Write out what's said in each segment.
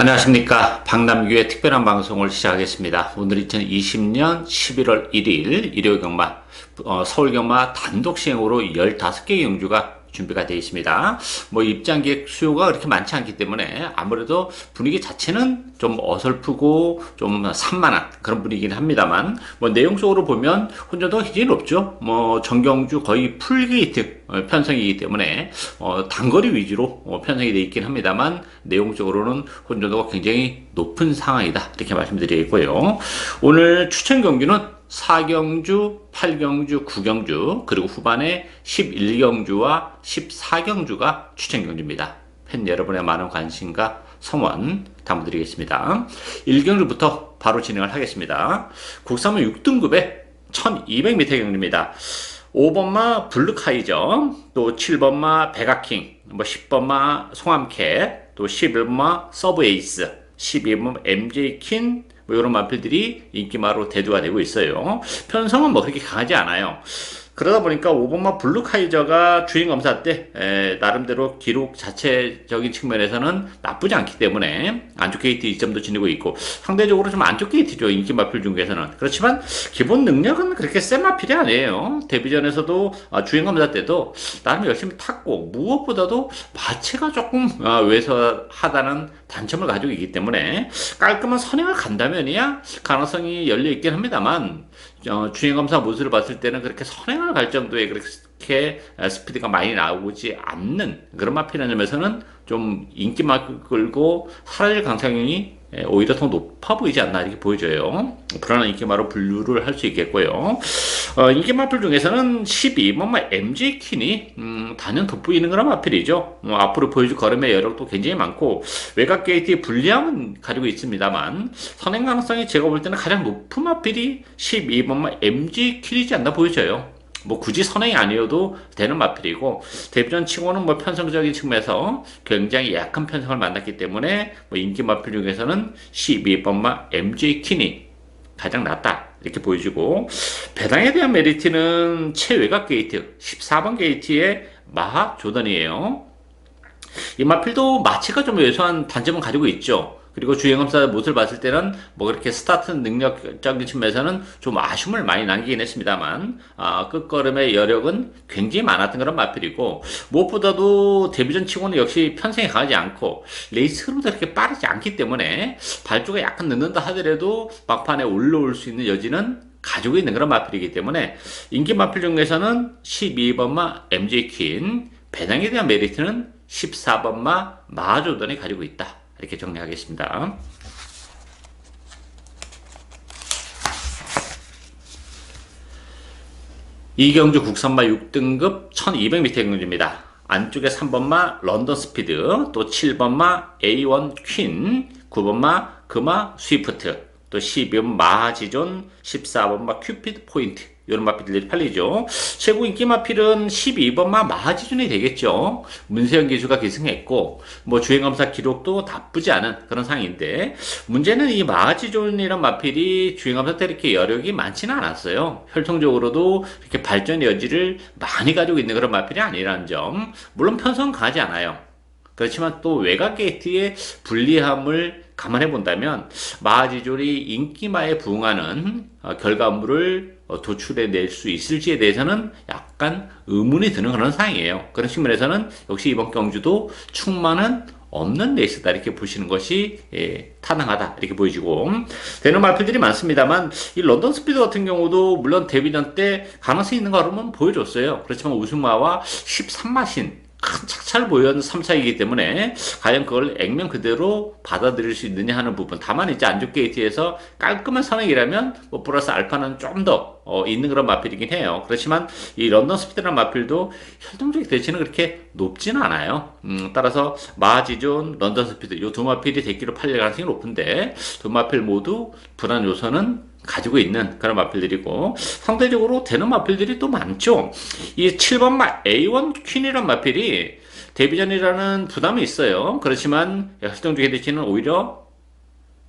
안녕하십니까. 박남규의 특별한 방송을 시작하겠습니다. 오늘 2020년 11월 1일 일요일 경마, 서울 경마 단독 시행으로 15개 경주가 준비가 되어 있습니다. 입장객 수요가 그렇게 많지 않기 때문에 아무래도 분위기 자체는 좀 어설프고 좀 산만한 그런 분위기긴 합니다만, 내용적으로 보면 혼자도 굉장히 높죠. 정경주 거의 풀게이트 편성이기 때문에 단거리 위주로 편성이 되어 있긴 합니다만, 내용적으로는 혼자도가 굉장히 높은 상황이다, 이렇게 말씀드리겠고요. 오늘 추천 경주는 4경주, 8경주, 9경주, 그리고 후반에 11경주와 14경주가 추천 경주입니다. 팬 여러분의 많은 관심과 성원 당부드리겠습니다. 1경주부터 바로 진행을 하겠습니다. 국산물 6등급의 1200m 경주입니다. 5번마 블루카이저, 또 7번마 베가킹, 10번마 송암캣, 또 11번마 서브에이스, 12번마 MJ킨, 이런 마필들이 인기마로 대두가 되고 있어요. 편성은 그렇게 강하지 않아요. 그러다 보니까 5번마 블루카이저가 주행 검사 때 나름대로 기록 자체적인 측면에서는 나쁘지 않기 때문에 안쪽 게이트 2점도 지니고 있고, 상대적으로 좀 안쪽 게이트죠, 인기 마필 중에서는. 그렇지만 기본 능력은 그렇게 센 마필이 아니에요. 데뷔전에서도 주행 검사 때도 나름 열심히 탔고, 무엇보다도 마체가 조금 왜소하다는 단점을 가지고 있기 때문에 깔끔한 선행을 간다면이야 가능성이 열려 있긴 합니다만, 주행검사 모습을 봤을 때는 그렇게 선행을 갈 정도의 그렇게 스피드가 많이 나오지 않는 그런 마필이라는 점에서는 좀 인기만 끌고 사라질 가능성이 오히려 더 높아 보이지 않나, 이렇게 보여져요. 불안한 인기마로 분류를 할 수 있겠고요. 인기마필 중에서는 12번마 MJ킨이 단연 돋보이는 그런 마필이죠. 앞으로 보여줄 걸음의 여력도 굉장히 많고, 외곽 게이트의 불리함은 가지고 있습니다만, 선행 가능성이 제가 볼 때는 가장 높은 마필이 12번마 MJ킨이지 않나 보여져요. 굳이 선행이 아니어도 되는 마필이고, 데뷔전 치고는 편성적인 측면에서 굉장히 약한 편성을 만났기 때문에 인기 마필 중에서는 12번마 MJ킨이 가장 낫다, 이렇게 보여지고, 배당에 대한 메리트는 최외곽 게이트 14번 게이트의 마하 조던이에요. 이 마필도 마체가 좀 왜소한 단점은 가지고 있죠. 그리고 주행검사 모습을 봤을 때는 그렇게 스타트 능력적인 측면에서는 좀 아쉬움을 많이 남기긴 했습니다만, 끝걸음의 여력은 굉장히 많았던 그런 마필이고, 무엇보다도 데뷔전 치고는 역시 편성이 강하지 않고 레이스로도 그렇게 빠르지 않기 때문에 발주가 약간 늦는다 하더라도 막판에 올라올 수 있는 여지는 가지고 있는 그런 마필이기 때문에, 인기 마필 중에서는 12번마 MJ킨, 배당에 대한 메리트는 14번마 마하조던이 가지고 있다, 이렇게 정리하겠습니다. 이경주 국산마 6등급 1200m 경주입니다. 안쪽에 3번마 런던 스피드, 또 7번마 A1 퀸, 9번마 금화 스위프트, 또 12번 마하지존, 14번마 큐피드 포인트, 이런 마필들이 팔리죠. 최고 인기 마필은 12번마 마하지존이 되겠죠. 문세영 기수가 계승했고, 주행검사 기록도 나쁘지 않은 그런 상인데, 문제는 이 마하지존이란 마필이 주행검사 때 이렇게 여력이 많지는 않았어요. 혈통적으로도 이렇게 발전 여지를 많이 가지고 있는 그런 마필이 아니라는 점. 물론 편성은 강하지 않아요. 그렇지만 또 외곽 게이트의 불리함을 감안해 본다면, 마하지졸이 인기마에 부응하는 결과물을 도출해낼 수 있을지에 대해서는 약간 의문이 드는 그런 상황이에요. 그런 측면에서는 역시 이번 경주도 충만은 없는 레이스다, 이렇게 보시는 것이 타당하다, 이렇게 보여지고, 되는 마필들이 많습니다만, 이 런던 스피드 같은 경우도 물론 데뷔전 때 가능성이 있는 걸음은 보여줬어요. 그렇지만 우승마와 13마신 큰 착차를 보여는 3차이기 때문에 과연 그걸 액면 그대로 받아들일 수 있느냐 하는 부분. 다만 이제 안쪽 게이트에서 깔끔한 선행이라면 플러스 알파는 좀 더 있는 그런 마필이긴 해요. 그렇지만 이 런던 스피드라는 마필도 혈통적 대치는 그렇게 높지는 않아요. 따라서 마하지존, 런던 스피드 이 두 마필이 대기로 팔릴 가능성이 높은데, 두 마필 모두 불안 요소는 가지고 있는 그런 마필들이고, 상대적으로 되는 마필들이 또 많죠. 이 7번마 A1 퀸이란 마필이 데뷔전이라는 부담이 있어요. 그렇지만 혈통적 대치는 오히려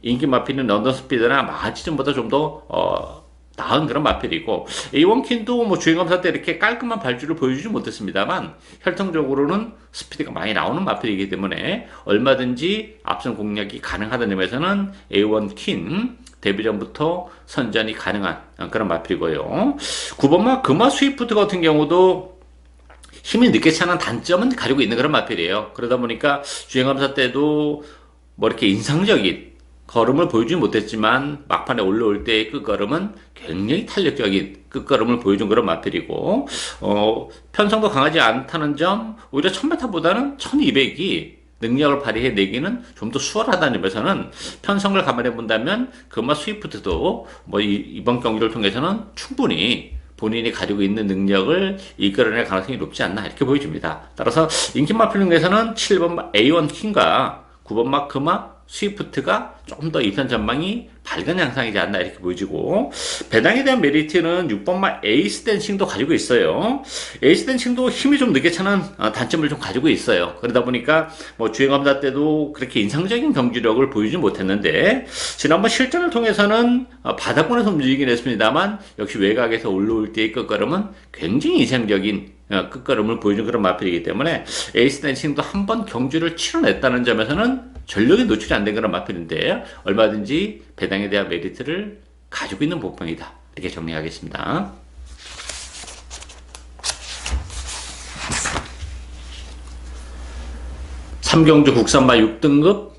인기 마필은 런던 스피드나 마하지존보다 좀 더 나은 그런 마필이고, A1킨도 뭐 주행검사 때 이렇게 깔끔한 발주를 보여주지 못했습니다만 혈통적으로는 스피드가 많이 나오는 마필이기 때문에 얼마든지 앞선 공략이 가능하다는 점에서는 A1킨 데뷔 전부터 선전이 가능한 그런 마필이고요. 9번마 금화 스위프트 같은 경우도 힘이 늦게 차는 단점은 가지고 있는 그런 마필이에요. 그러다 보니까 주행검사 때도 뭐 이렇게 인상적인 걸음을 보여주지 못했지만 막판에 올라올 때의 끝걸음은 굉장히 탄력적인 끝걸음을 보여준 그런 마필이고, 편성도 강하지 않다는 점, 오히려 1000m보다는 1200이 능력을 발휘해내기는 좀 더 수월하다는 점에서는 편성을 감안해 본다면 금화 스위프트도 뭐 이번 경기를 통해서는 충분히 본인이 가지고 있는 능력을 이끌어낼 가능성이 높지 않나 이렇게 보여집니다. 따라서 인기 마필 중에서는 7번 A1 킹과 9번 마크마 스위프트가 좀 더 입선 전망이 밝은 양상이지 않나 이렇게 보여지고, 배당에 대한 메리트는 6번마 에이스 댄싱도 가지고 있어요. 에이스 댄싱도 힘이 좀 늦게 차는 단점을 좀 가지고 있어요. 그러다 보니까 뭐 주행검사 때도 그렇게 인상적인 경주력을 보이지 못했는데 지난번 실전을 통해서는 바닥권에서 움직이긴 했습니다만 역시 외곽에서 올라올 때의 끝걸음은 굉장히 인상적인 끝걸음을 보여준 그런 마필이기 때문에 에이스 댄싱도 한번 경주를 치러냈다는 점에서는 전력이 노출이 안 된 그런 마필인데 얼마든지 배당에 대한 메리트를 가지고 있는 보평이다 이렇게 정리하겠습니다. 3경주 국산마 6등급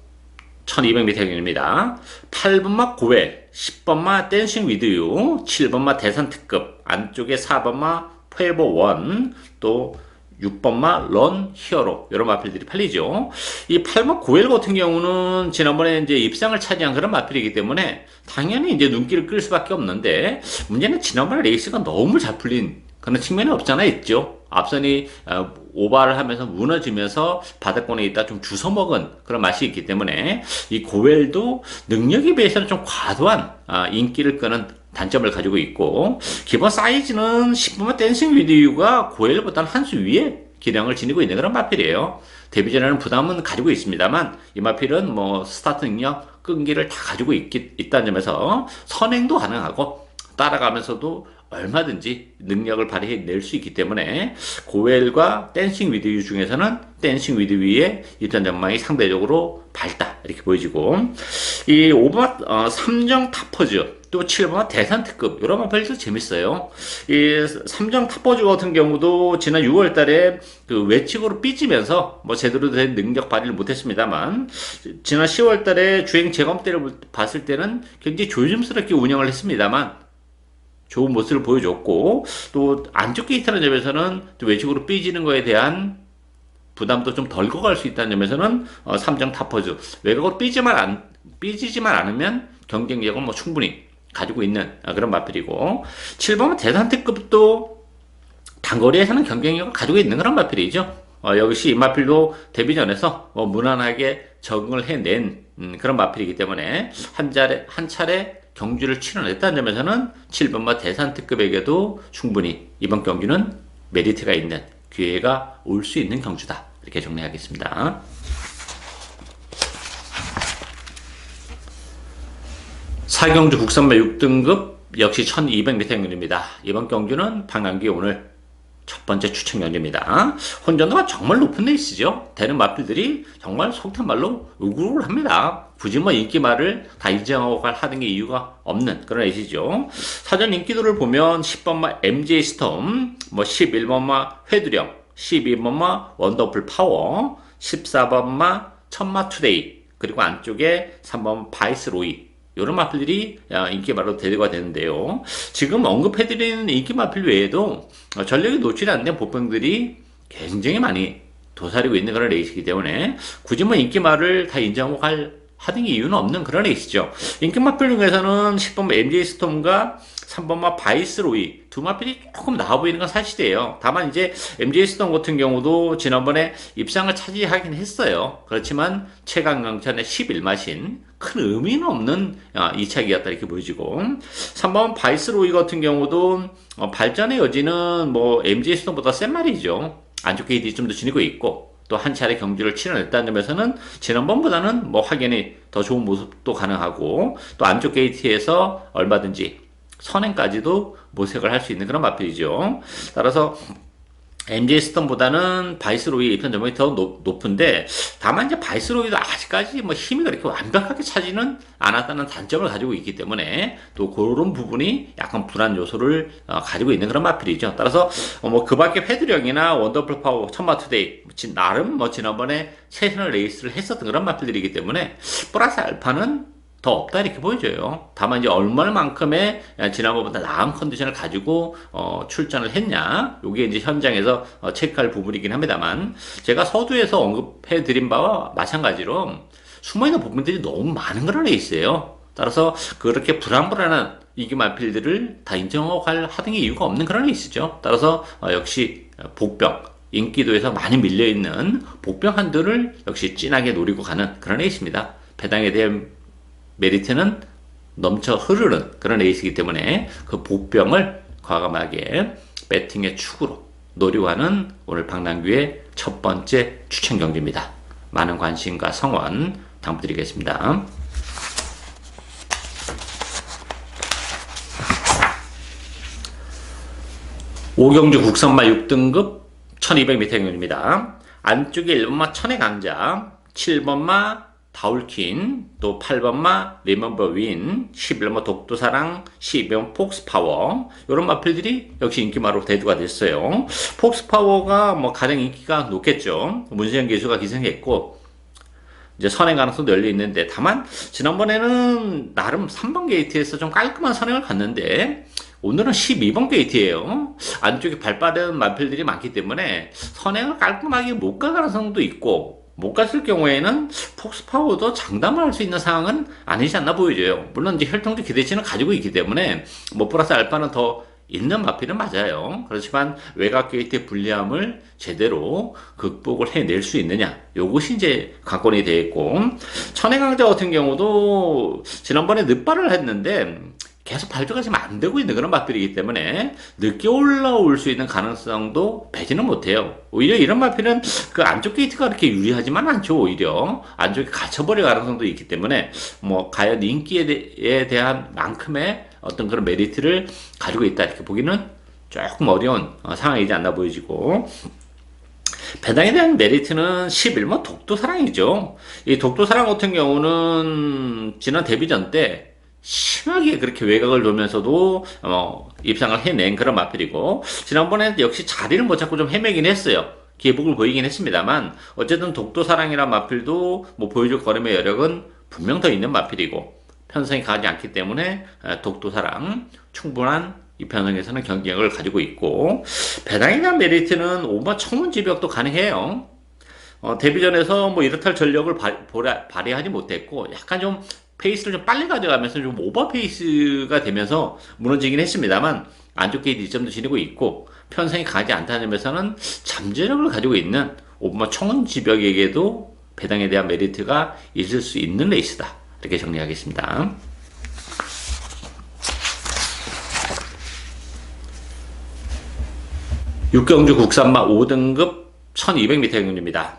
1200m 경기입니다. 8번마 고웰, 10번마 댄싱 위드유, 7번마 대선 특급, 안쪽에 4번마 페버 1, 또 6번마 런 히어로 이런 마필들이 팔리죠. 이 8번 고엘 같은 경우는 지난번에 이제 입상을 차지한 그런 마필이기 때문에 당연히 이제 눈길을 끌 수밖에 없는데 문제는 지난번에 레이스가 너무 잘 풀린 그런 측면이 없잖아 있죠. 앞선이 오버를 하면서 무너지면서 바닥권에 있다 좀 주워먹은 그런 맛이 있기 때문에 이 고웰도 능력에 비해서는 좀 과도한 인기를 끄는 단점을 가지고 있고, 기본 사이즈는 10번마 댄싱 위드유가 고엘보다는 한 수 위에 기량을 지니고 있는 그런 마필이에요. 데뷔전에는 부담은 가지고 있습니다만 이 마필은 뭐 스타트 능력, 끈기를 다 가지고 있다는 점에서 선행도 가능하고 따라가면서도 얼마든지 능력을 발휘해낼 수 있기 때문에 고웰과 댄싱 위드유 중에서는 댄싱 위드유의 입단 전망이 상대적으로 밝다 이렇게 보여지고, 이 5번 3정 타퍼즈 또 7번 대산 특급 이런 마필도 재밌어요. 이 3정 타퍼즈 같은 경우도 지난 6월 달에 그 외측으로 삐지면서 뭐 제대로 된 능력 발휘를 못했습니다만 지난 10월 달에 주행 재검 때를 봤을 때는 굉장히 조심스럽게 운영을 했습니다만 좋은 모습을 보여줬고, 또 안쪽 게이트라는 점에서는 또 외측으로 삐지는 거에 대한 부담도 좀 덜 거갈 수 있다는 점에서는 3정 타퍼즈 외곽으로 삐지지만 않으면 경쟁력은 뭐 충분히 가지고 있는 그런 마필이고, 7번은 대산 특급도 단거리에서는 경쟁력을 가지고 있는 그런 마필이죠. 역시 이 마필도 데뷔전에서 무난하게 적응을 해낸 그런 마필이기 때문에 한 차례 경주를 치러냈다는 점에서는 7번마 대산 특급에게도 충분히 이번 경주는 메리트가 있는 기회가 올 수 있는 경주다 이렇게 정리하겠습니다. 4경주 국산마 6등급 역시 1200m 경주입니다. 이번 경주는 박남기 오늘 첫 번째 추천 경주입니다. 혼전도가 정말 높은 레이스죠. 되는 마필들이 정말 속된 말로 우글우글합니다. 굳이 뭐 인기말을 다 인정하고 하는 게 이유가 없는 그런 레이스죠. 사전 인기도를 보면 10번마 MJ 스톰, 뭐 11번마 회두령, 12번마 원더풀 파워, 14번마 천마 투데이, 그리고 안쪽에 3번 바이스로이 이런 마필들이 인기말로 대두가 되는데요. 지금 언급해드리는 인기 마필 외에도 전력이 노출이 안 된 보병들이 굉장히 많이 도사리고 있는 그런 레이스이기 때문에 굳이 뭐 인기말을 다 인정하고 하는 이유는 없는 그런 레이스죠. 인기 마필 중에서는 10번 MJ 스톰과 3번마 바이스로이 두 마필이 조금 나아 보이는 건 사실이에요. 다만 이제 MJ 스톰 같은 경우도 지난번에 입상을 차지하긴 했어요. 그렇지만 최강강천의 11마신 큰 의미는 없는 2차기였다 이렇게 보여지고, 3번 바이스로이 같은 경우도 발전의 여지는 뭐 MJ 스톰보다 센 말이죠. 안쪽 게이트 좀 더 지니고 있고 또 한 차례 경주를 치러냈다는 점에서는 지난번보다는 뭐 확연히 더 좋은 모습도 가능하고 또 안쪽 게이트에서 얼마든지 선행까지도 모색을 할 수 있는 그런 마필이죠. 따라서 MJ 스톤보다는 바이스로이의 입현 전망이 더 높은데, 다만 이제 바이스로이도 아직까지 뭐 힘이 그렇게 완벽하게 차지는 않았다는 단점을 가지고 있기 때문에 또 그런 부분이 약간 불안 요소를 가지고 있는 그런 마필이죠. 따라서 뭐 그 밖에 패드령이나 원더풀 파워, 천마투데이 나름 뭐 지난번에 세셔널 레이스를 했었던 그런 마필들이기 때문에 플러스 알파는 더 없다 이렇게 보여져요. 다만 이제 얼마만큼의 지난번보다 나은 컨디션을 가지고 출전을 했냐, 요게 이제 현장에서 체크할 부분이긴 합니다만, 제가 서두에서 언급해 드린 바와 마찬가지로 숨어있는 부분들이 너무 많은 그런 레이스예요. 따라서 그렇게 불안불안한 이기 마필들을 다 인정하고 하등의 이유가 없는 그런 레이스죠. 따라서 역시 복병 인기도에서 많이 밀려있는 복병 한도를 역시 진하게 노리고 가는 그런 레이스입니다. 배당에 대한 메리트는 넘쳐 흐르는 그런 레이스이기 때문에 그 복병을 과감하게 배팅의 축으로 노리고 하는 오늘 박남규의 첫 번째 추천 경기입니다. 많은 관심과 성원 당부드리겠습니다. 오경주 국선마 6등급 1200m 경기입니다. 안쪽에 1번마 천의 강자, 7번마 다울킨, 또 8번마 리멤버 윈, 11번마 독도사랑, 12번 폭스파워, 이런 마필들이 역시 인기마로 대두가 됐어요. 폭스파워가 뭐 가장 인기가 높겠죠. 문세영 기수가 기승했고 이제 선행 가능성도 열려 있는데, 다만 지난번에는 나름 3번 게이트에서 좀 깔끔한 선행을 갔는데 오늘은 12번 게이트예요. 안쪽에 발빠른 마필들이 많기 때문에 선행을 깔끔하게 못 갈 가능성도 있고, 못 갔을 경우에는 폭스파워도 장담을 할 수 있는 상황은 아니지 않나 보여져요. 물론 이제 혈통적 기대치는 가지고 있기 때문에 뭐 플러스 알파는 더 있는 마필은 맞아요. 그렇지만 외곽 게이트의 불리함을 제대로 극복을 해낼 수 있느냐, 요것이 이제 관건이 되겠고, 천혜강자 같은 경우도 지난번에 늦발을 했는데 계속 발주가 지금 안 되고 있는 그런 마필이기 때문에 늦게 올라올 수 있는 가능성도 배제는 못해요. 오히려 이런 마필은 그 안쪽 게이트가 그렇게 유리하지만 않죠. 오히려 안쪽에 갇혀버릴 가능성도 있기 때문에 뭐 과연 인기에 대한 만큼의 어떤 그런 메리트를 가지고 있다 이렇게 보기는 조금 어려운 상황이지 않나 보여지고, 배당에 대한 메리트는 11번 독도사랑이죠. 이 독도사랑 같은 경우는 지난 데뷔전 때 심하게 그렇게 외곽을 돌면서도 입상을 해낸 그런 마필이고, 지난번에 역시 자리를 못 찾고 좀 헤매긴 했어요. 기복을 보이긴 했습니다만 어쨌든 독도사랑이란 마필도 뭐 보여줄 걸음의 여력은 분명 더 있는 마필이고, 편성이 가지 않기 때문에 독도사랑 충분한 이 편성에서는 경쟁력을 가지고 있고, 배당에 대한 메리트는 5번 청운지벽도 가능해요. 데뷔전에서 뭐 이렇다 할 전력을 발휘하지 못했고, 약간 좀 페이스를 좀 빨리 가져가면서 좀 오버 페이스가 되면서 무너지긴 했습니다만 안쪽 게이트 2점도 지니고 있고, 편성이 가지 않다는 점에서는 잠재력을 가지고 있는 5번 청운지벽에게도 배당에 대한 메리트가 있을 수 있는 레이스다 이렇게 정리하겠습니다. 육경주 국산마 5등급 1200m 경주입니다.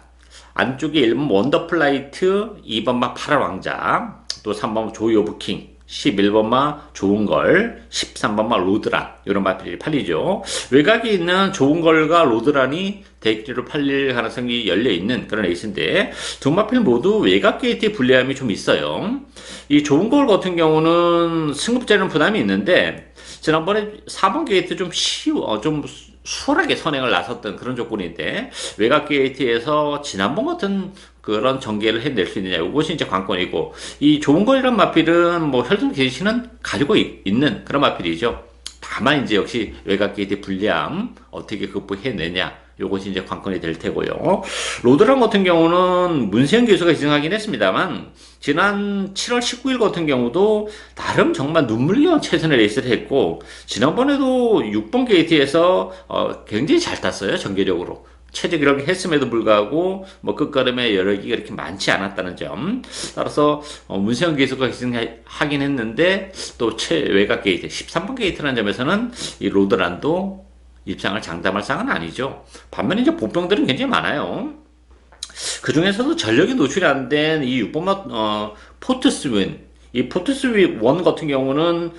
안쪽에 1번 원더플라이트, 2번마 8월 왕자, 또 3번 조이 오브 킹, 11번마 좋은걸, 13번마 로드란, 이런 마필이 팔리죠. 외곽에 있는 좋은걸과 로드란이 대기로 팔릴 가능성이 열려있는 그런 레이스인데, 두 마필 모두 외곽 게이트의 불리함이 좀 있어요. 이 좋은걸 같은 경우는 승급자는 부담이 있는데, 지난번에 4번 게이트 좀 수월하게 선행을 나섰던 그런 조건인데, 외곽 게이트에서 지난번 같은 그런 전개를 해낼 수 있느냐, 이것이 이제 관건이고, 이 좋은 거이란 마필은 뭐 혈통 게이트는 가지고 있는 그런 마필이죠. 다만 이제 역시 외곽 게이트의 불리함 어떻게 극복해내냐, 요것이 이제 관건이 될 테고요. 로드란 같은 경우는 문세영 교수가 기승하긴 했습니다만 지난 7월 19일 같은 경우도 나름 정말 눈물겨운 최선의 레이스를 했고, 지난번에도 6번 게이트에서 굉장히 잘 탔어요. 전개적으로 최저 기록을 했음에도 불구하고 뭐 끝걸음의 여력이 그렇게 많지 않았다는 점. 따라서 문세영 기수가 기승하긴 했는데 또 최외곽 게이트 13번 게이트라는 점에서는 이 로드란도 입상을 장담할 상은 아니죠. 반면에 이제 보병들은 굉장히 많아요. 그 중에서도 전력이 노출이 안 된 이 6번마 포트스윈, 이 포트스윈 1 같은 경우는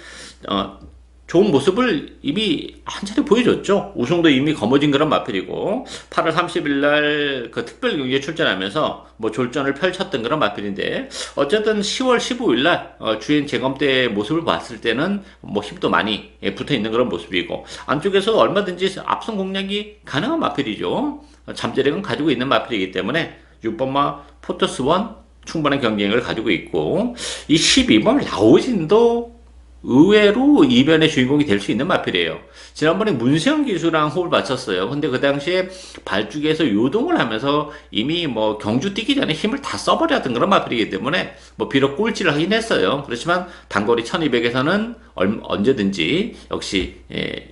좋은 모습을 이미 한 차례 보여줬죠. 우승도 이미 거머쥔 그런 마필이고 8월 30일 날 그 특별 경기에 출전하면서 뭐 졸전을 펼쳤던 그런 마필인데 어쨌든 10월 15일 날 주행 재검 때 모습을 봤을 때는 뭐 힘도 많이 붙어 있는 그런 모습이고 안쪽에서 얼마든지 앞선 공략이 가능한 마필이죠. 잠재력은 가지고 있는 마필이기 때문에 6번마 포토스원 충분한 경쟁력을 가지고 있고 이 12번 라오진도 의외로 이변의 주인공이 될 수 있는 마필이에요. 지난번에 문세영 기수랑 호흡을 맞췄어요. 근데 그 당시에 발주기에서 요동을 하면서 이미 뭐 경주 뛰기 전에 힘을 다 써버렸던 그런 마필이기 때문에 뭐 비록 꼴찌를 하긴 했어요. 그렇지만 단거리 1200에서는 언제든지 역시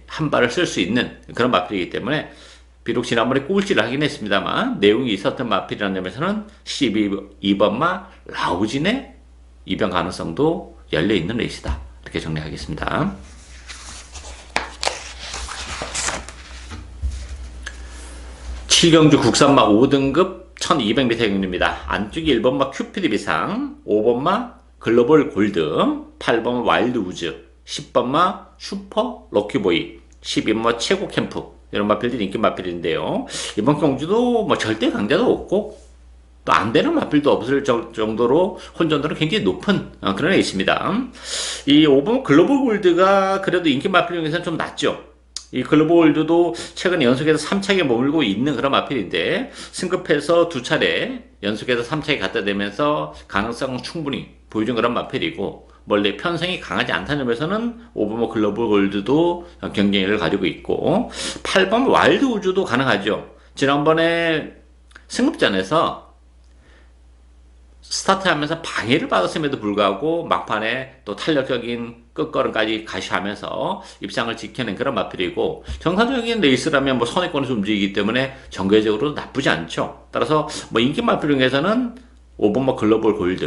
한 발을 쓸 수 있는 그런 마필이기 때문에 비록 지난번에 꼴찌를 하긴 했습니다만 내용이 있었던 마필이라는 점에서는 12번마 라우진의 이변 가능성도 열려있는 레이스다. 이렇게 정리하겠습니다. 칠경주 국산마 5등급 1200m 경주입니다. 안쪽이 1번마 큐피드 비상, 5번마 글로벌 골드, 8번마 와일드 우즈, 10번마 슈퍼 럭키보이, 12번마 최고 캠프 이런 마필들이 인기 마필인데요. 이번 경주도 뭐 절대 강자도 없고 또 안 되는 마필도 없을 정도로 혼전도는 굉장히 높은 그런 레이스입니다. 이 5번 글로벌 골드가 그래도 인기 마필 중에서는 좀 낮죠. 이 글로벌 골드도 최근 연속해서 3차에 머물고 있는 그런 마필인데 승급해서 두 차례 연속해서 3차에 갖다 대면서 가능성은 충분히 보여준 그런 마필이고 원래 편성이 강하지 않다는 점에서는 5번 글로벌 골드도 경쟁력을 가지고 있고 8번 와일드 우즈도 가능하죠. 지난번에 승급전에서 스타트하면서 방해를 받았음에도 불구하고 막판에 또 탄력적인 끝걸음까지 가시하면서 입상을 지켜낸 그런 마필이고 정상적인 레이스라면 뭐 선행권에서 움직이기 때문에 전개적으로 나쁘지 않죠. 따라서 뭐 인기 마필 중에서는 5번마 글로벌 골드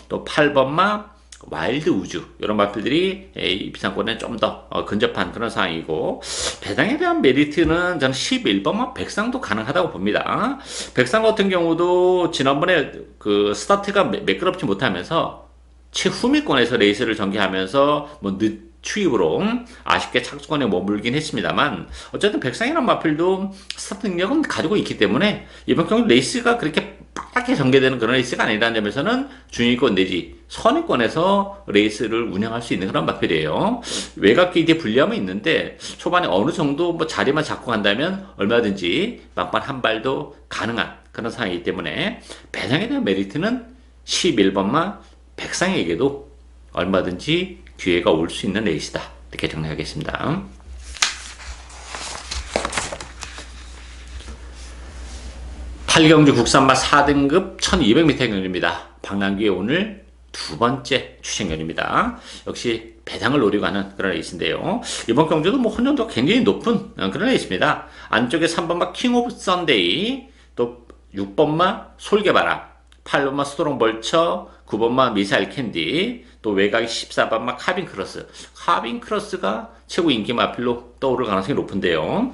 또 8번마 와일드 우주 이런 마필들이 입상권에 좀 더 근접한 그런 상황이고 배당에 대한 메리트는 저는 11번만 백상도 가능하다고 봅니다. 백상 같은 경우도 지난번에 그 스타트가 매끄럽지 못하면서 최후미권에서 레이스를 전개하면서 뭐 늦추입으로 아쉽게 착수권에 머물긴 했습니다만 어쨌든 백상이라는 마필도 스타트 능력은 가지고 있기 때문에 이번 경기 레이스가 그렇게 빠르게 전개되는 그런 레이스가 아니라는 점에서는 중위권 내지 선위권에서 레이스를 운영할 수 있는 그런 마필이에요. 외곽 게이트에 불리함은 있는데 초반에 어느 정도 뭐 자리만 잡고 간다면 얼마든지 막판 한 발도 가능한 그런 상황이기 때문에 배상에 대한 메리트는 11번만 백상에게도 얼마든지 기회가 올 수 있는 레이스다. 이렇게 정리하겠습니다. 팔경주 국산마 4등급 1200m 경주입니다. 박남규의 오늘 두 번째 추천경주입니다. 역시 배당을 노리고 하는 그런 레이스인데요. 이번 경주도 뭐 혼전도가 굉장히 높은 그런 레이스입니다. 안쪽에 3번마 킹 오브 썬데이, 또 6번마 솔개바람, 8번마 스토롱 벌처, 9번마 미사일 캔디, 또 외곽이 14번마 카빈 크로스. 카빈 크로스가 최고 인기 마필로 떠오를 가능성이 높은데요.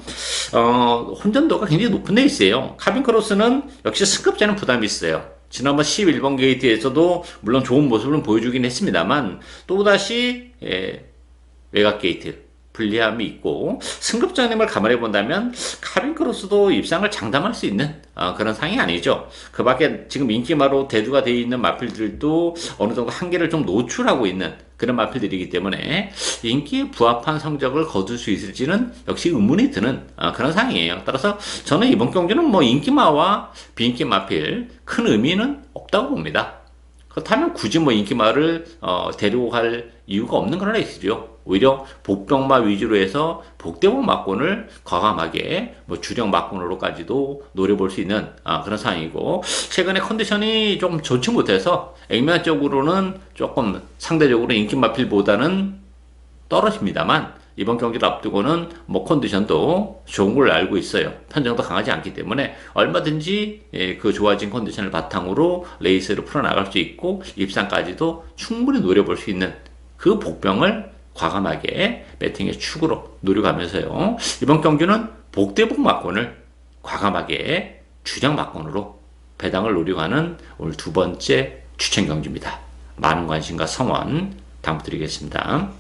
혼전도가 굉장히 높은 레이스예요. 카빈 크로스는 역시 승급자는 부담이 있어요. 지난번 11번 게이트에서도 물론 좋은 모습을 보여주긴 했습니다만 또다시 외곽 게이트 불리함이 있고 승급자님을 감안해 본다면 카빈 크로스도 입상을 장담할 수 있는 그런 상황이 아니죠. 그 밖에 지금 인기마로 대두가 되어 있는 마필들도 어느 정도 한계를 좀 노출하고 있는 그런 마필들이기 때문에 인기에 부합한 성적을 거둘 수 있을지는 역시 의문이 드는 그런 상황이에요. 따라서 저는 이번 경기는 뭐 인기마와 비인기 마필 큰 의미는 없다고 봅니다. 그렇다면 굳이 뭐 인기마를 데리고 갈 이유가 없는 그런 레이스죠. 오히려 복병마 위주로 해서 복대복 막권을 과감하게 뭐 주력 막권으로까지도 노려볼 수 있는 그런 상황이고 최근에 컨디션이 좀 좋지 못해서 액면적으로는 조금 상대적으로 인기 마필보다는 떨어집니다만 이번 경기를 앞두고는 뭐 컨디션도 좋은 걸 알고 있어요. 편정도 강하지 않기 때문에 얼마든지 그 좋아진 컨디션을 바탕으로 레이스를 풀어나갈 수 있고 입상까지도 충분히 노려볼 수 있는 그 복병을 과감하게 배팅의 축으로 노려가면서요. 이번 경기는 복대복 막권을 과감하게 주장 막권으로 배당을 노리고 하는 오늘 두 번째 추천 경기입니다. 많은 관심과 성원 당부드리겠습니다.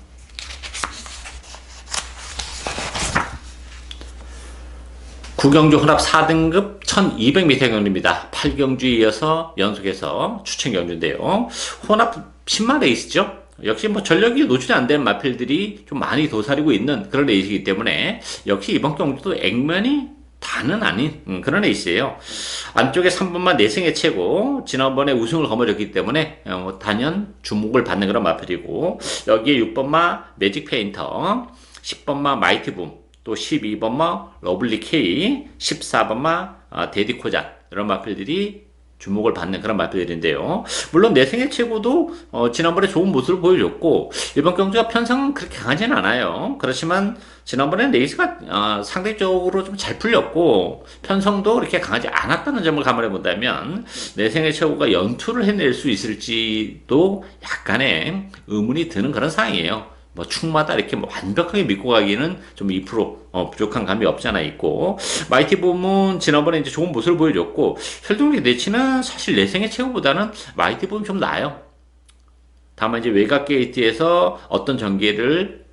구경주 혼합 4등급 1200m 경주입니다. 8경주에 이어서 연속해서 추천 경주인데요. 혼합 10만 레이스죠. 역시 뭐 전력이 노출이 안 된 마필들이 좀 많이 도사리고 있는 그런 레이스이기 때문에 역시 이번 경주도 액면이 다는 아닌 그런 레이스예요. 안쪽에 3번마 내생의 최고, 지난번에 우승을 거머쥐었기 때문에 단연 주목을 받는 그런 마필이고, 여기에 6번마 매직 페인터, 10번마 마이티붐, 또 12번마 러블리 K, 14번마 데디코잔, 이런 마필들이 주목을 받는 그런 마필들인데요. 물론 내생의 최고도 지난번에 좋은 모습을 보여줬고, 이번 경주가 편성은 그렇게 강하지는 않아요. 그렇지만 지난번에 레이스가 상대적으로 좀 잘 풀렸고, 편성도 그렇게 강하지 않았다는 점을 감안해 본다면 내생의 최고가 연투를 해낼 수 있을지도 약간의 의문이 드는 그런 상황이에요. 뭐 축마다 이렇게 뭐 완벽하게 믿고 가기는 좀 2% 부족한 감이 없지 않아 있고, 마이티 붐은 지난번에 이제 좋은 모습을 보여줬고, 혈동력 내치는 사실 내생의 최고보다는 마이티 붐이 좀 나아요. 다만 이제 외곽 게이트에서 어떤 전개를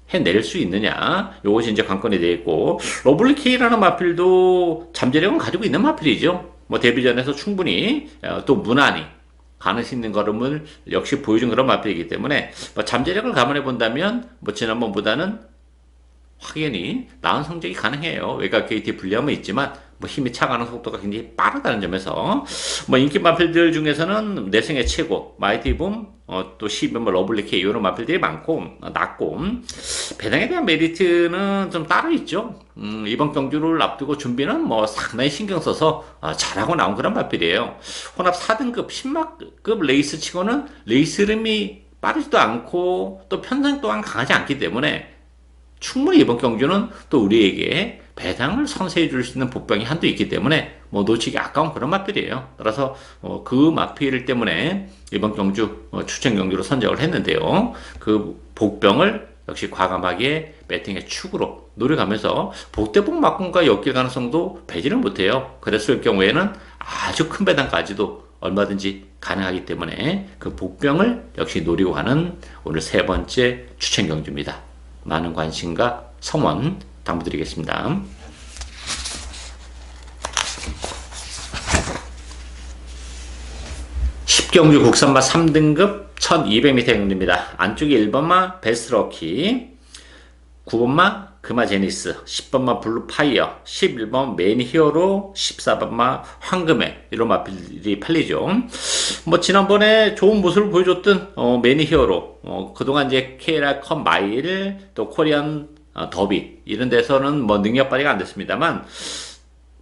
해낼 수 있느냐, 요것이 이제 관건이 되겠고, 러블리 K라는 마필도 잠재력은 가지고 있는 마필이죠. 뭐 데뷔전에서 충분히 또 무난히 가는 수 있는 걸음을 역시 보여준 그런 마필이기 때문에 뭐 잠재력을 감안해 본다면 뭐 지난번보다는 확연히 나은 성적이 가능해요. 외곽 게이트에 불리함은 있지만 뭐 힘이 차가는 속도가 굉장히 빠르다는 점에서 뭐 인기 마필들 중에서는 내생의 최고, 마이티붐, 또 12번 러블리 K 이런 마필들이 많고 낮고, 배당에 대한 메리트는 좀 따로 있죠. 이번 경주를 앞두고 준비는 뭐 상당히 신경 써서 잘하고 나온 그런 마필이에요. 혼합 4등급 10마급 레이스 치고는 레이스 흐름이 빠르지도 않고 또 편성 또한 강하지 않기 때문에 충분히 이번 경주는 또 우리에게 배당을 선사해 줄 수 있는 복병이 한두 있기 때문에 뭐 놓치기 아까운 그런 마필이에요. 따라서 그 마필 때문에 이번 경주 추천 경주로 선정을 했는데요. 그 복병을 역시 과감하게 배팅의 축으로 노려가면서 복대복 막군과 엮일 가능성도 배제는 못해요. 그랬을 경우에는 아주 큰 배당까지도 얼마든지 가능하기 때문에 그 복병을 역시 노리고 가는 오늘 세 번째 추천 경주입니다. 많은 관심과 성원 당부드리겠습니다. 십경주 국산마 3등급 1200m 경주입니다. 안쪽에 1번마 베스트러키, 9번마 금화제니스, 10번마 블루파이어, 11번 매니히어로, 14번마 황금해, 이런 마필이 팔리죠. 뭐 지난번에 좋은 모습을 보여줬던 매니히어로, 그동안 이제 KLR 컵 마일, 또 코리안 더비 이런 데서는 뭐 능력 발휘가 안 됐습니다만,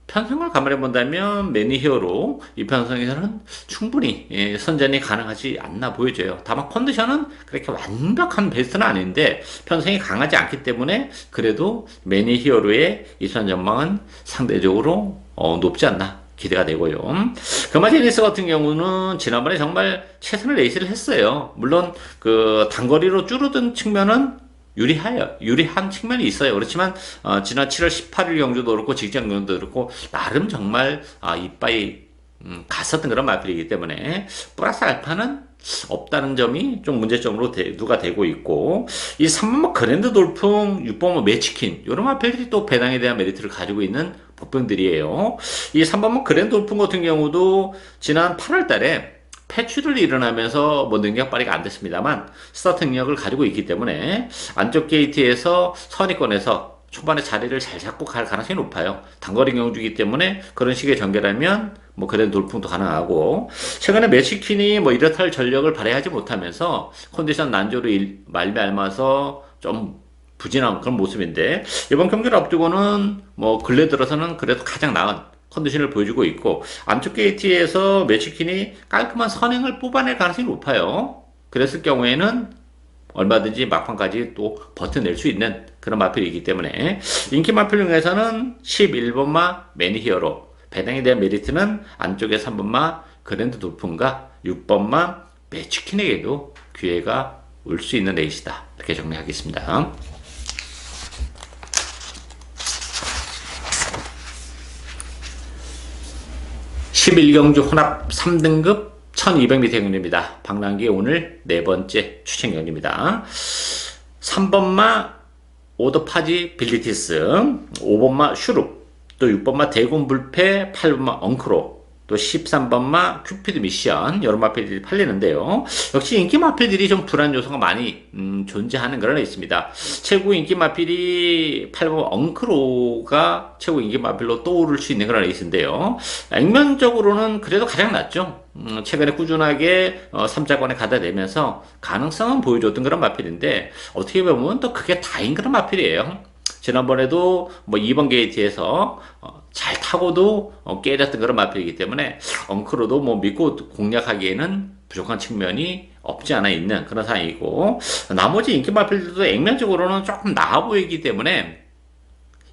편성을 감안해 본다면 매니히어로 이 편성에서는 충분히 선전이 가능하지 않나 보여져요. 다만 컨디션은 그렇게 완벽한 베스트는 아닌데 편성이 강하지 않기 때문에 그래도 매니히어로의 이선 전망은 상대적으로 높지 않나 기대가 되고요. 금화제니스 같은 경우는 지난번에 정말 최선의 레이스를 했어요. 물론 그 단거리로 줄어든 측면은 유리한 측면이 있어요. 그렇지만 지난 7월 18일 경주도 그렇고 직전 경주도 그렇고 나름 정말 이빠이 갔었던 그런 마필이기 때문에 플러스 알파는 없다는 점이 좀 문제점으로 누가 되고 있고, 이 3번마 그랜드 돌풍, 6번마 매치킨 이런 마필들이 또 배당에 대한 메리트를 가지고 있는 복병들이에요. 이 3번마 그랜드 돌풍 같은 경우도 지난 8월 달에 패출을 일어나면서 뭐 능력 발휘가 안 됐습니다만 스타트 능력을 가지고 있기 때문에 안쪽 게이트에서 선입권에서 초반에 자리를 잘 잡고 갈 가능성이 높아요. 단거리 경주이기 때문에 그런 식의 전개라면 뭐 그랜드 돌풍도 가능하고, 최근에 매치킨이 뭐 이렇다 할 전력을 발휘하지 못하면서 컨디션 난조로 말미암아서 좀 부진한 그런 모습인데, 이번 경기를 앞두고는 뭐 근래 들어서는 그래도 가장 나은 컨디션을 보여주고 있고, 안쪽 게이트에서 매치킨이 깔끔한 선행을 뽑아낼 가능성이 높아요. 그랬을 경우에는 얼마든지 막판까지 또 버텨낼 수 있는 그런 마필이기 때문에 인기 마필 중에서는 11번마 매니히어로, 배당에 대한 메리트는 안쪽에 3번마 그랜드 돌풍과 6번마 매치킨에게도 기회가 올 수 있는 레이스다, 이렇게 정리하겠습니다. (11경주) 혼합 3등급 1200m 경주입니다. 방랑기의 오늘 네 번째 추천 경주입니다. 3번마 오더파지 빌리티스, 5번마 슈룹, 또 6번마 대군불패, 8번마 엉크로, 또 13번마 큐피드 미션 이런 마필들이 팔리는데요. 역시 인기 마필들이 좀 불안 요소가 많이 존재하는 그런 애 있습니다. 최고 인기 마필이 8번 엉크로가 최고 인기 마필로 떠오를 수 있는 그런 에이스인데요. 액면적으로는 그래도 가장 낫죠. 최근에 꾸준하게 3자권에 가다 대면서 가능성은 보여줬던 그런 마필인데 어떻게 보면 또 그게 다인 그런 마필이에요. 지난번에도 뭐 2번 게이트에서 잘 타고도 깨졌던 그런 마필이기 때문에 엉크로도 뭐 믿고 공략하기에는 부족한 측면이 없지 않아 있는 그런 상황이고, 나머지 인기 마필들도 액면적으로는 조금 나아 보이기 때문에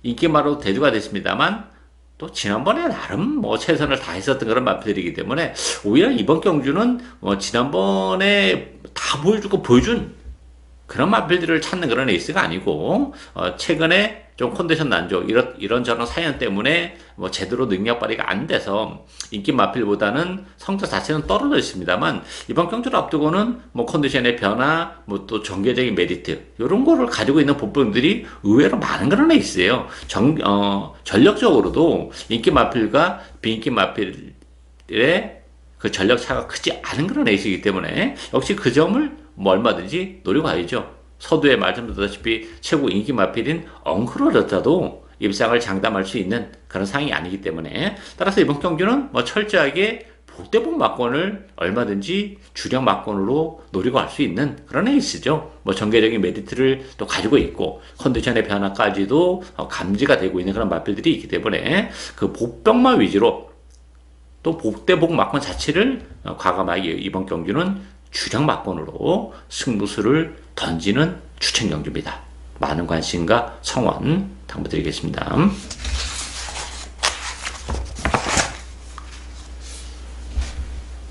인기마로 대두가 됐습니다만 또 지난번에 나름 뭐 최선을 다했었던 그런 마필들이기 때문에 오히려 이번 경주는 지난번에 다 보여주고 보여준 그런 마필들을 찾는 그런 에이스가 아니고, 최근에 좀 컨디션 난조, 이런저런 사연 때문에 뭐 제대로 능력 발휘가 안 돼서 인기 마필보다는 성적 자체는 떨어져 있습니다만, 이번 경주를 앞두고는 뭐 컨디션의 변화, 뭐 또 전개적인 메리트, 이런 거를 가지고 있는 보병들이 의외로 많은 그런 에이스예요. 전력적으로도 인기 마필과 비인기 마필의 그 전력 차가 크지 않은 그런 에이스이기 때문에 역시 그 점을 뭐 얼마든지 노려봐야죠. 서두에 말씀드렸다시피 최고 인기 마필인 엉크로조차도 입상을 장담할 수 있는 그런 상황이 아니기 때문에, 따라서 이번 경주는 뭐 철저하게 복대복 막권을 얼마든지 주력 막권으로 노리고 할 수 있는 그런 에이스죠. 뭐 전개적인 메리트를 또 가지고 있고 컨디션의 변화까지도 감지가 되고 있는 그런 마필들이 있기 때문에 그 복병마 위주로 또 복대복 막권 자체를 과감하게 이번 경주는 주력 막권으로 승부수를 던지는 추천 경주입니다. 많은 관심과 성원 당부드리겠습니다.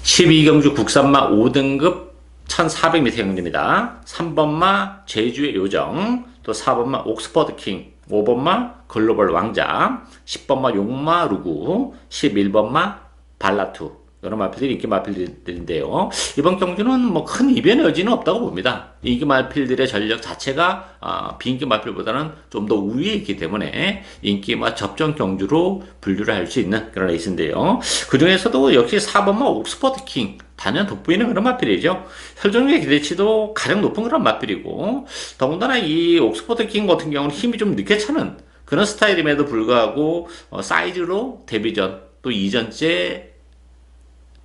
12경주 국산마 5등급 1400m 경주입니다. 3번마 제주의 요정, 또 4번마 옥스퍼드 킹, 5번마 글로벌 왕자, 10번마 용마 루구, 11번마 발라투, 여러 마필들이 인기 마필들인데요. 이번 경주는 뭐 큰 이변의 여지는 없다고 봅니다. 인기 마필들의 전력 자체가 비인기 마필보다는 좀 더 우위에 있기 때문에 인기마 접전 경주로 분류를 할 수 있는 그런 에이스인데요. 그 중에서도 역시 4번마 옥스퍼드 킹, 단연 돋보이는 그런 마필이죠. 혈전의 기대치도 가장 높은 그런 마필이고, 더군다나 이 옥스퍼드 킹 같은 경우는 힘이 좀 늦게 차는 그런 스타일임에도 불구하고 사이즈로 데뷔전 또 이전째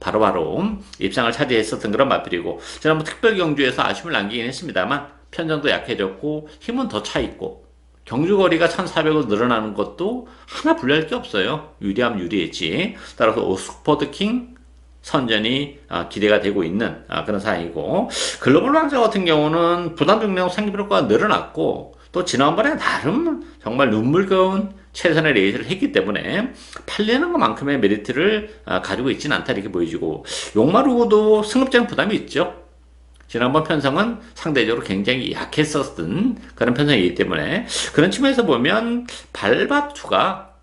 바로바로 입상을 차지했었던 그런 마필이고, 지난번 특별 경주에서 아쉬움을 남기긴 했습니다만 편전도 약해졌고 힘은 더 차있고 경주거리가 1400으로 늘어나는 것도 하나 불리할 게 없어요. 유리하면 유리했지. 따라서 옥스퍼드 킹 선전이 기대가 되고 있는 그런 상황이고, 글로벌 왕자 같은 경우는 부담 중량 생기비료가 늘어났고 또 지난번에 나름 정말 눈물겨운 최선의 레이스를 했기 때문에 팔리는 것만큼의 메리트를 가지고 있지는 않다 이렇게 보여지고, 용마루고도 승급자는 부담이 있죠. 지난번 편성은 상대적으로 굉장히 약했었던 그런 편성이기 때문에 그런 측면에서 보면 발바투가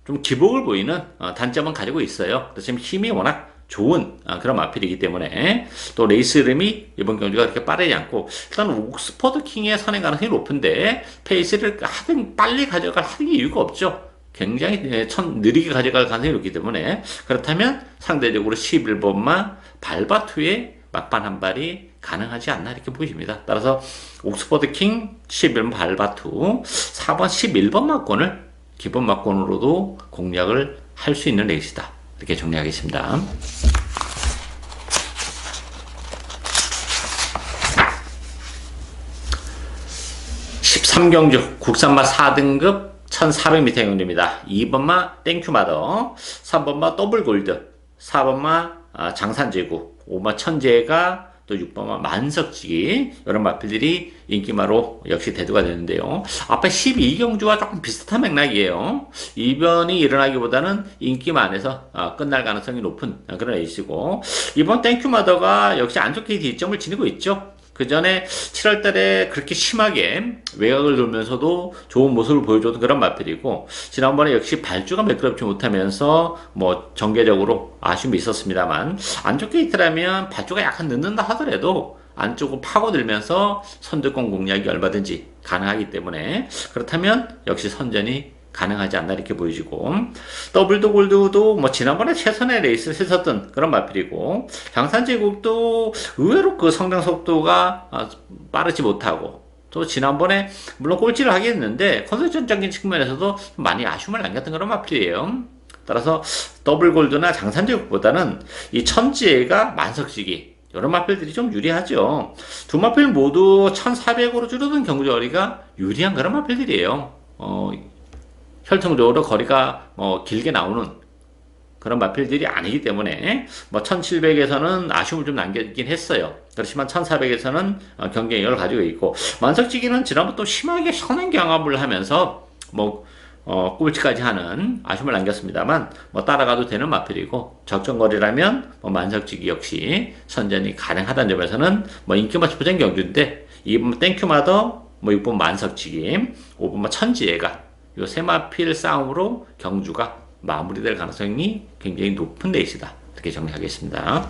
좀 기복을 보이는 단점은 가지고 있어요. 그렇지만 힘이 워낙 좋은 그런 마필이기 때문에 또 레이스 흐름이 이번 경주가 그렇게 빠르지 않고, 일단 옥스퍼드 킹의 선행 가능성이 높은데 페이스를 하등 빨리 가져갈 하등 이유가 없죠. 굉장히 느리게 가져갈 가능성이 높기 때문에, 그렇다면 상대적으로 11번마 발바투의 막판 한 발이 가능하지 않나 이렇게 보입니다. 따라서 옥스퍼드 킹 11번 발바투, 4번 11번 막권을 기본 막권으로도 공략을 할 수 있는 레이스다 이렇게 정리하겠습니다. 삼경주 국산마 4등급 1400m 경주입니다. 2번마 땡큐마더, 3번마 더블골드, 4번마 장산제구, 5번마 천재가, 또 6번마 만석지기, 이런 마필들이 인기마로 역시 대두가 되는데요. 앞에 12경주와 조금 비슷한 맥락이에요. 이변이 일어나기보다는 인기마 안에서 끝날 가능성이 높은 그런 에이스고, 이번 땡큐마더가 역시 안 좋게 뒷점을 지니고 있죠. 그 전에 7월 달에 그렇게 심하게 외곽을 돌면서도 좋은 모습을 보여줬던 그런 마필이고, 지난번에 역시 발주가 매끄럽지 못하면서 뭐 전개적으로 아쉬움이 있었습니다만, 안 좋게 있더라면 발주가 약간 늦는다 하더라도 안쪽으로 파고들면서 선두권 공략이 얼마든지 가능하기 때문에, 그렇다면 역시 선전이 가능하지 않나 이렇게 보여지고, 더블도 골드도 뭐 지난번에 최선의 레이스를 했었던 그런 마필이고, 장산제국도 의외로 그 성장 속도가 빠르지 못하고, 또 지난번에 물론 꼴찌를 하긴 했는데 컨셉션적인 측면에서도 많이 아쉬움을 남겼던 그런 마필이에요. 따라서 더블 골드나 장산제국보다는 이 천지애가 만석지기 이런 마필들이 좀 유리하죠. 두 마필 모두 1400으로 줄어든 경주거리가 유리한 그런 마필들이에요. 혈통적으로 거리가 길게 나오는 그런 마필들이 아니기 때문에 1700에서는 아쉬움을 좀 남기긴 했어요. 그렇지만 1400에서는 경쟁력을 가지고 있고, 만석지기는 지난번부터 심하게 선행 경합을 하면서 꼴찌까지 하는 아쉬움을 남겼습니다만 따라가도 되는 마필이고, 적정거리라면 만석지기 역시 선전이 가능하다는 점에서는 인기맞춤 보장 경주인데, 2번 땡큐마더 6번 만석지기, 5번 천지애가 이 세 마필 싸움으로 경주가 마무리될 가능성이 굉장히 높은 레이스다, 이렇게 정리하겠습니다.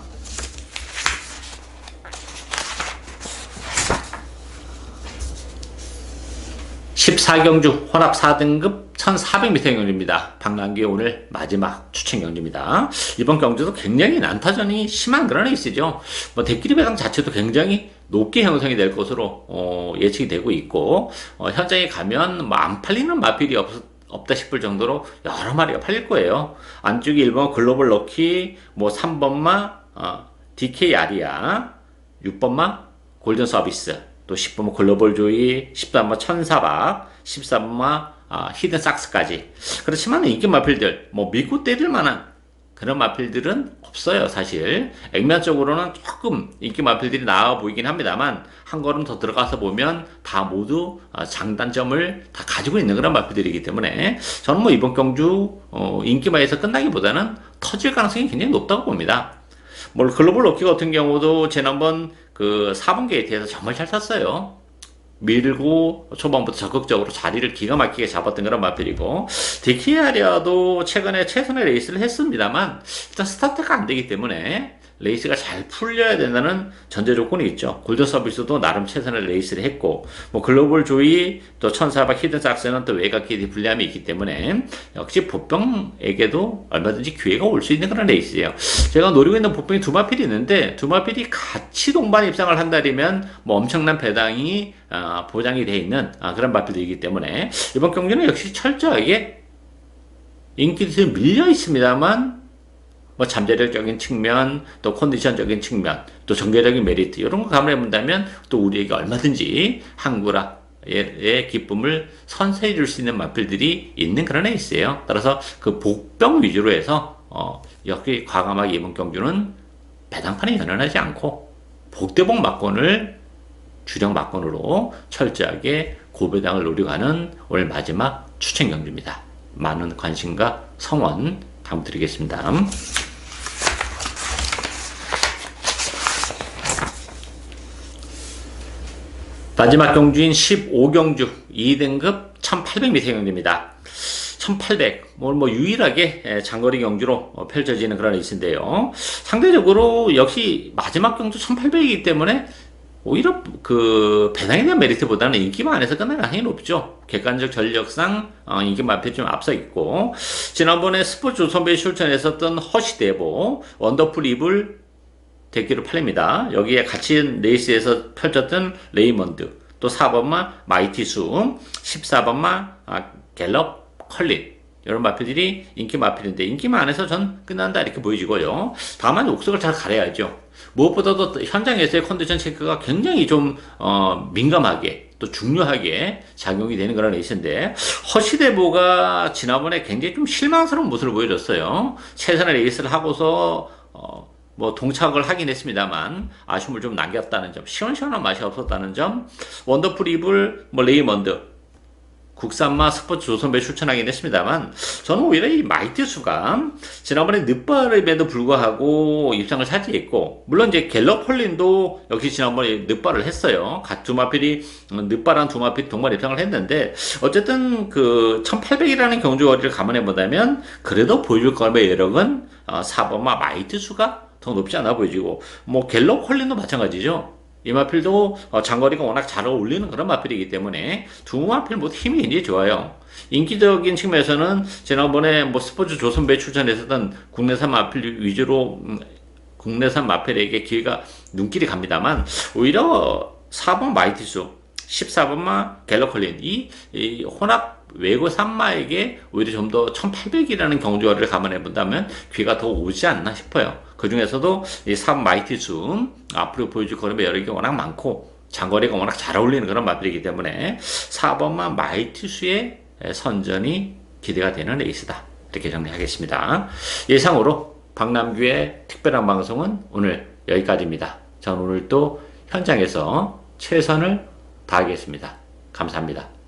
14경주 혼합 4등급 1400m 경주입니다. 박남규의 오늘 마지막 추천 경주입니다. 이번 경주도 굉장히 난타전이 심한 그런 레이스죠. 대끼리 배당 자체도 굉장히 높게 형성이 될 것으로 예측이 되고 있고, 현장에 가면 안 팔리는 마필이 없다 싶을 정도로 여러 마리가 팔릴 거예요. 안쪽에 1번 글로벌 럭키, 3번마 DK 아리아, 6번마 골든 서비스, 또 10번마 글로벌 조이, 13번마 천사박, 13번마 히든 삭스까지. 그렇지만 인기 마필들, 믿고 때릴 만한 그런 마필들은 없어요, 사실. 액면적으로는 조금 인기 마필들이 나와 보이긴 합니다만, 한 걸음 더 들어가서 보면 다 모두 장단점을 다 가지고 있는 그런 마필들이기 때문에, 저는 이번 경주 인기마에서 끝나기보다는 터질 가능성이 굉장히 높다고 봅니다. 글로벌 럭키 같은 경우도 지난번 그 4번 게이트에서 정말 잘 탔어요. 밀고 초반부터 적극적으로 자리를 기가 막히게 잡았던 그런 마필이고, 디키아리아도 최근에 최선의 레이스를 했습니다만 일단 스타트가 안 되기 때문에 레이스가 잘 풀려야 된다는 전제 조건이 있죠. 골드 서비스도 나름 최선의 레이스를 했고, 글로벌 조이, 또 천사박 히든 삭스는 또 외곽길이 불리함이 있기 때문에 역시 보병에게도 얼마든지 기회가 올 수 있는 그런 레이스예요. 제가 노리고 있는 보병이 두 마필이 있는데, 두 마필이 같이 동반 입상을 한다면 엄청난 배당이 보장이 되어 있는 그런 마필들이기 때문에 이번 경기는 역시 철저하게 인기들이 밀려 있습니다만, 잠재력적인 측면, 또 컨디션적인 측면, 또 전개적인 메리트, 이런 거 감안해 본다면 또 우리에게 얼마든지 항구라의 기쁨을 선사해 줄 수 있는 마필들이 있는 그런 레이스예요. 따라서 그 복병 위주로 해서 역시 과감하게 이번 경주는 배당판이 연연하지 않고 복대복 막권을 주력 막권으로 철저하게 고배당을 노려가는 오늘 마지막 추천 경주입니다. 많은 관심과 성원 부탁드리겠습니다. 마지막 경주인 15경주 2등급 1800m 경주입니다. 1800, 유일하게 장거리 경주로 펼쳐지는 그런 레이스인데요. 상대적으로 역시 마지막 경주 1800이기 때문에 오히려 그 배당에 대한 메리트보다는 인기만 안에서 끝날 가능성이 높죠. 객관적 전력상 인기 마필이 좀 앞서 있고, 지난번에 스포츠 조선배에 출전했었던 허시대보, 원더풀 이블 대기로 팔립니다. 여기에 같이 레이스에서 펼쳤던 레이먼드, 또 4번마 마이티수, 14번마 갤럽 컬린, 이런 마필들이 인기 마필인데 인기만 안에서 전 끝난다 이렇게 보여지고요. 다만 옥석을 잘 가려야죠. 무엇보다도 현장에서의 컨디션 체크가 굉장히 좀 민감하게 또 중요하게 작용이 되는 그런 레이스인데, 허시대보가 지난번에 굉장히 좀 실망스러운 모습을 보여줬어요. 최선의 레이스를 하고서 동착을 하긴 했습니다만 아쉬움을 좀 남겼다는 점, 시원시원한 맛이 없었다는 점, 원더풀 이블, 레이먼드, 국산마 스포츠 조선배에 출전하긴 했습니다만, 저는 오히려 이 마이티수가 지난번에 늦발임에도 불구하고 입상을 차지했고, 물론 이제 갤럽 펄린도 역시 지난번에 늦발을 했어요. 두 마필이 늦발한 두 마필 동반 입상을 했는데, 어쨌든 그 1800이라는 경주거리를 감안해 보자면 그래도 보여줄 거의 여력은 4번마 마이티수가 더 높지 않아 보이지고, 갤럽 펄린도 마찬가지죠. 이 마필도 장거리가 워낙 잘 어울리는 그런 마필이기 때문에 두 마필 모두 힘이 굉장히 좋아요. 인기적인 측면에서는 지난번에 뭐 스포츠 조선배 출전했었던 국내산 마필 위주로 국내산 마필에게 기회가 눈길이 갑니다만 오히려 4번 마이티수 14번마 갤러컬린 이 혼합 외고 산마에게 오히려 좀 더 1800이라는 경주거리를 감안해 본다면 기회가 더 오지 않나 싶어요. 그 중에서도 이 3 마이티수 앞으로 보여줄 거리가 여러 개 워낙 많고 장거리가 워낙 잘 어울리는 그런 마필이기 때문에 4번마 마이티수의 선전이 기대가 되는 레이스다. 이렇게 정리하겠습니다. 예상으로 박남규의 특별한 방송은 오늘 여기까지입니다. 전 오늘 또 현장에서 최선을 다하겠습니다. 감사합니다.